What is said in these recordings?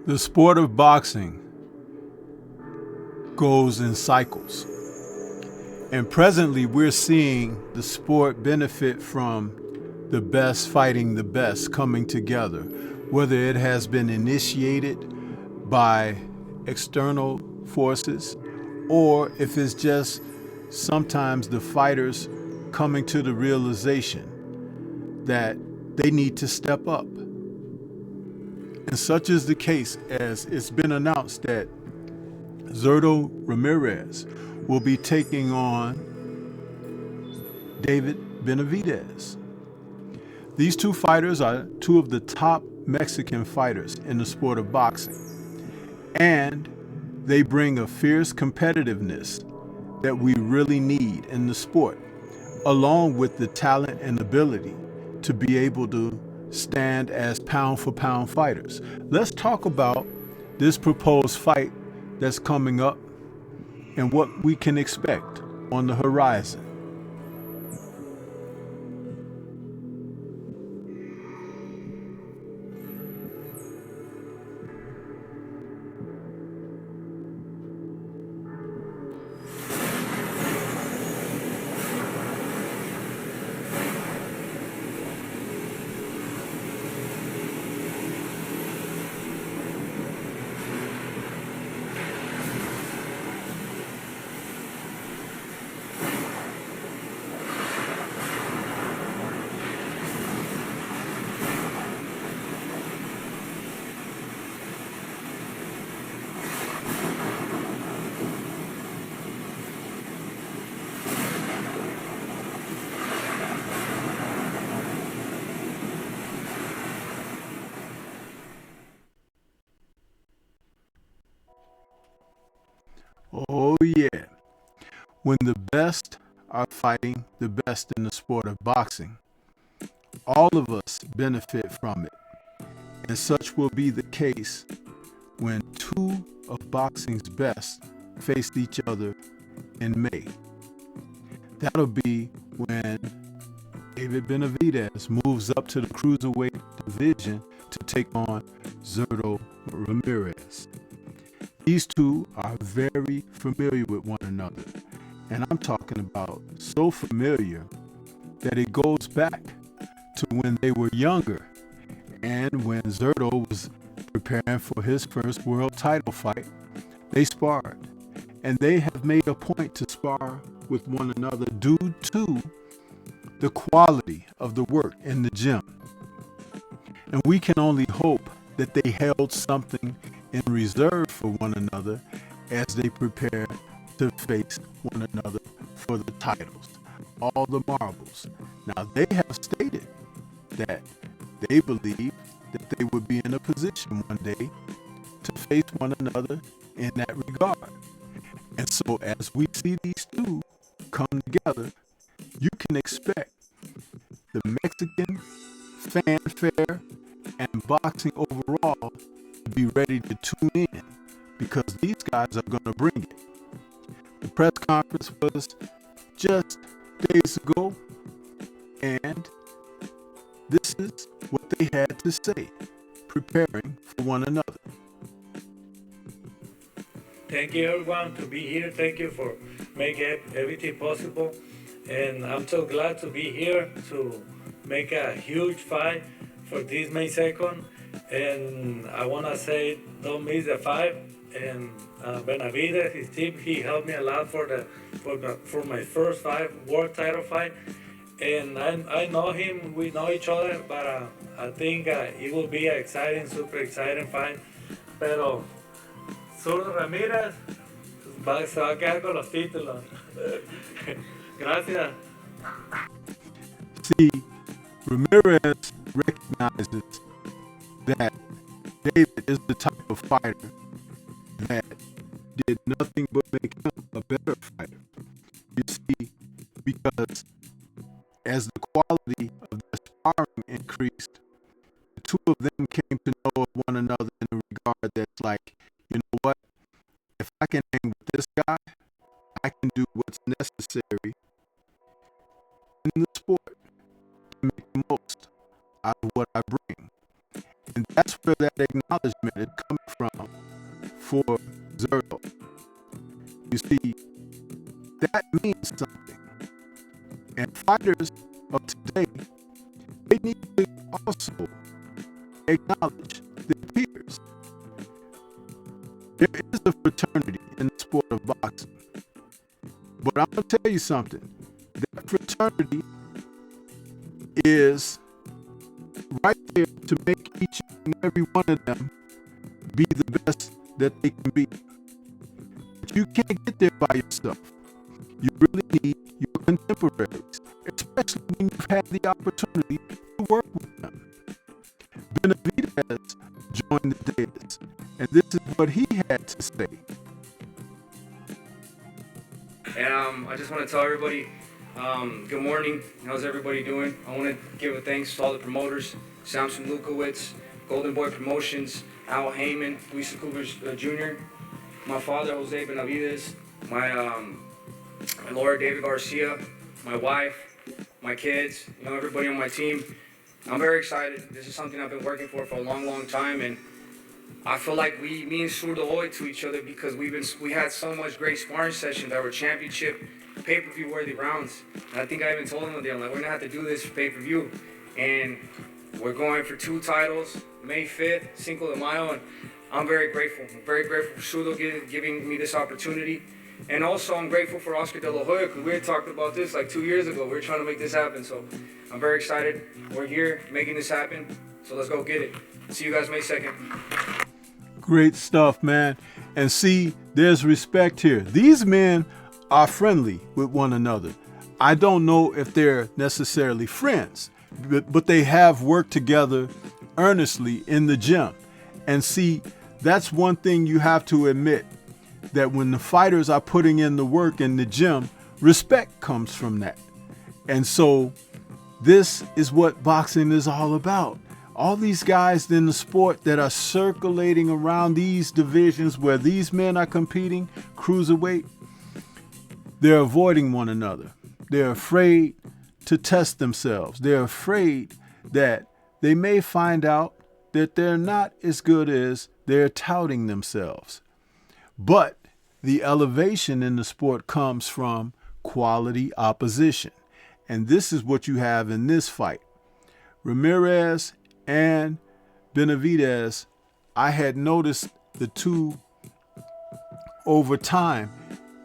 The sport of boxing goes in cycles. And presently, we're seeing the sport benefit from the best fighting the best coming together, whether it has been initiated by external forces or if it's just sometimes the fighters coming to the realization that they need to step up. And such is the case as it's been announced that Zurdo Ramirez will be taking on David Benavidez. These two fighters are two of the top Mexican fighters in the sport of boxing. And they bring a fierce competitiveness that we really need in the sport, along with the talent and ability to be able to stand as pound for pound fighters. Let's talk about this proposed fight that's coming up and what we can expect on the horizon. Oh yeah, when the best are fighting the best in the sport of boxing, all of us benefit from it. And such will be the case when two of boxing's best face each other in May. That'll be when David Benavidez moves up to the Cruiserweight division to take on Zurdo Ramirez. These two are very familiar with one another. And I'm talking about so familiar that it goes back to when they were younger and when Zurdo was preparing for his first world title fight. They sparred, and they have made a point to spar with one another due to the quality of the work in the gym. And we can only hope that they held something in reserve for one another as they prepare to face one another for the titles, all the marbles. Now, they have stated that they believe that they would be in a position one day to face one another in that regard. And so as we see these two come together, you can expect the Mexican fanfare and boxing overall to be ready to tune in because these guys are going to bring it. The press conference was just days ago, and this is what they had to say, preparing for one another. Thank you everyone to be here. Thank you for making everything possible. And I'm so glad to be here to make a huge fight for this May 2nd. And I want to say, don't miss the fight. And Benavidez, his team, he helped me a lot for my first fight, world title fight. And I know him, we know each other, but I think it will be an exciting, super exciting fight. Pero Zurdo Ramírez se va a quedar con los títulos. Gracias. See, Ramirez recognizes that David is the type of fighter that did nothing but make him a better fighter. You see, because as the quality of their sparring increased, the two of them came to know of one another in a regard that's like, you know what, if I can hang with this guy, I can do what's necessary in the sport to make the most out of what I bring. And that's where that acknowledgement is coming from for Zurdo. You see, that means something. And fighters of today, they need to also acknowledge their peers. There is a fraternity in the sport of boxing. But I'm going to tell you something. That fraternity is right there to make each and every one of them be the best that they can be. But you can't get there by yourself. You really need your contemporaries, especially when you've had the opportunity to work with them. Benavidez joined the dais, and this is what he had to say. And I just want to tell everybody, good morning. How's everybody doing? I want to give a thanks to all the promoters, Samson Lukowitz, Golden Boy Promotions, Al Heyman, Luis Cougar Jr., my father, Jose Benavidez, my lawyer, David Garcia, my wife, my kids, everybody on my team. I'm very excited. This is something I've been working for a long, long time, and I feel like me and Zurdo owe it to each other because we had so much great sparring sessions that were championship, pay-per-view worthy rounds. And I think I even told him that we're gonna have to do this for pay-per-view, and we're going for 2 titles, May 5th, Cinco de Mayo, and I'm very grateful. I'm very grateful for Zurdo giving me this opportunity. And also, I'm grateful for Oscar De La Hoya because we had talked about this like 2 years ago. We were trying to make this happen, so I'm very excited. We're here making this happen, so let's go get it. See you guys May 2nd. Great stuff, man. And see, there's respect here. These men are friendly with one another. I don't know if they're necessarily friends, but they have worked together earnestly in the gym. And see, that's one thing you have to admit, that when the fighters are putting in the work in the gym, respect comes from that. And so this is what boxing is all about. All these guys in the sport that are circulating around these divisions where these men are competing, cruiserweight, they're avoiding one another. They're afraid to test themselves. They're afraid that they may find out that they're not as good as they're touting themselves. But the elevation in the sport comes from quality opposition. And this is what you have in this fight. Ramirez and Benavidez, I had noticed the two over time,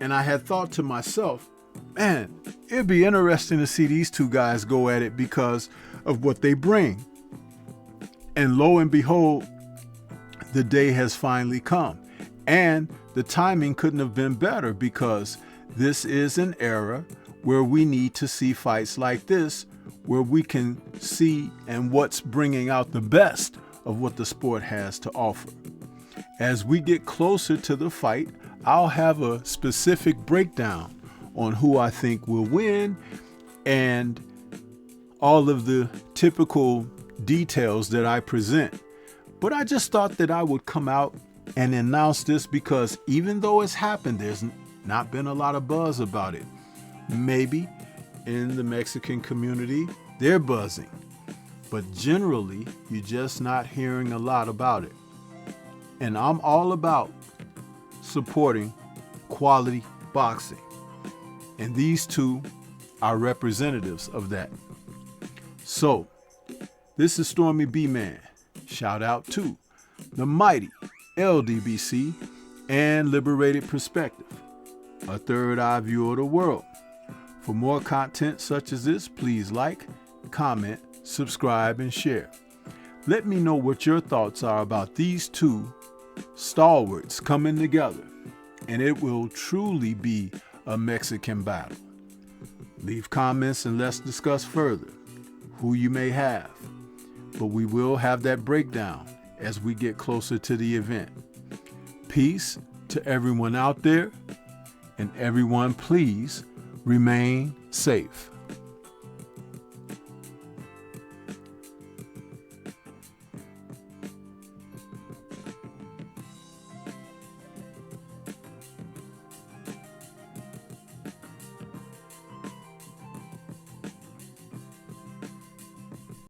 and I had thought to myself, man, it'd be interesting to see these two guys go at it because of what they bring. And lo and behold, the day has finally come. And the timing couldn't have been better because this is an era where we need to see fights like this, where we can see and what's bringing out the best of what the sport has to offer. As we get closer to the fight, I'll have a specific breakdown on who I think will win and all of the typical details that I present. But I just thought that I would come out and announce this because even though it's happened, there's not been a lot of buzz about it. Maybe in the Mexican community, they're buzzing. But generally, you're just not hearing a lot about it. And I'm all about supporting quality boxing. And these two are representatives of that. So, this is Stormy B-Man. Shout out to the mighty LDBC and Liberated Perspective, a third eye view of the world. For more content such as this, please like, comment, subscribe, and share. Let me know what your thoughts are about these two stalwarts coming together, and it will truly be a Mexican battle. Leave comments and let's discuss further who you may have, but we will have that breakdown as we get closer to the event. Peace to everyone out there, and everyone please remain safe.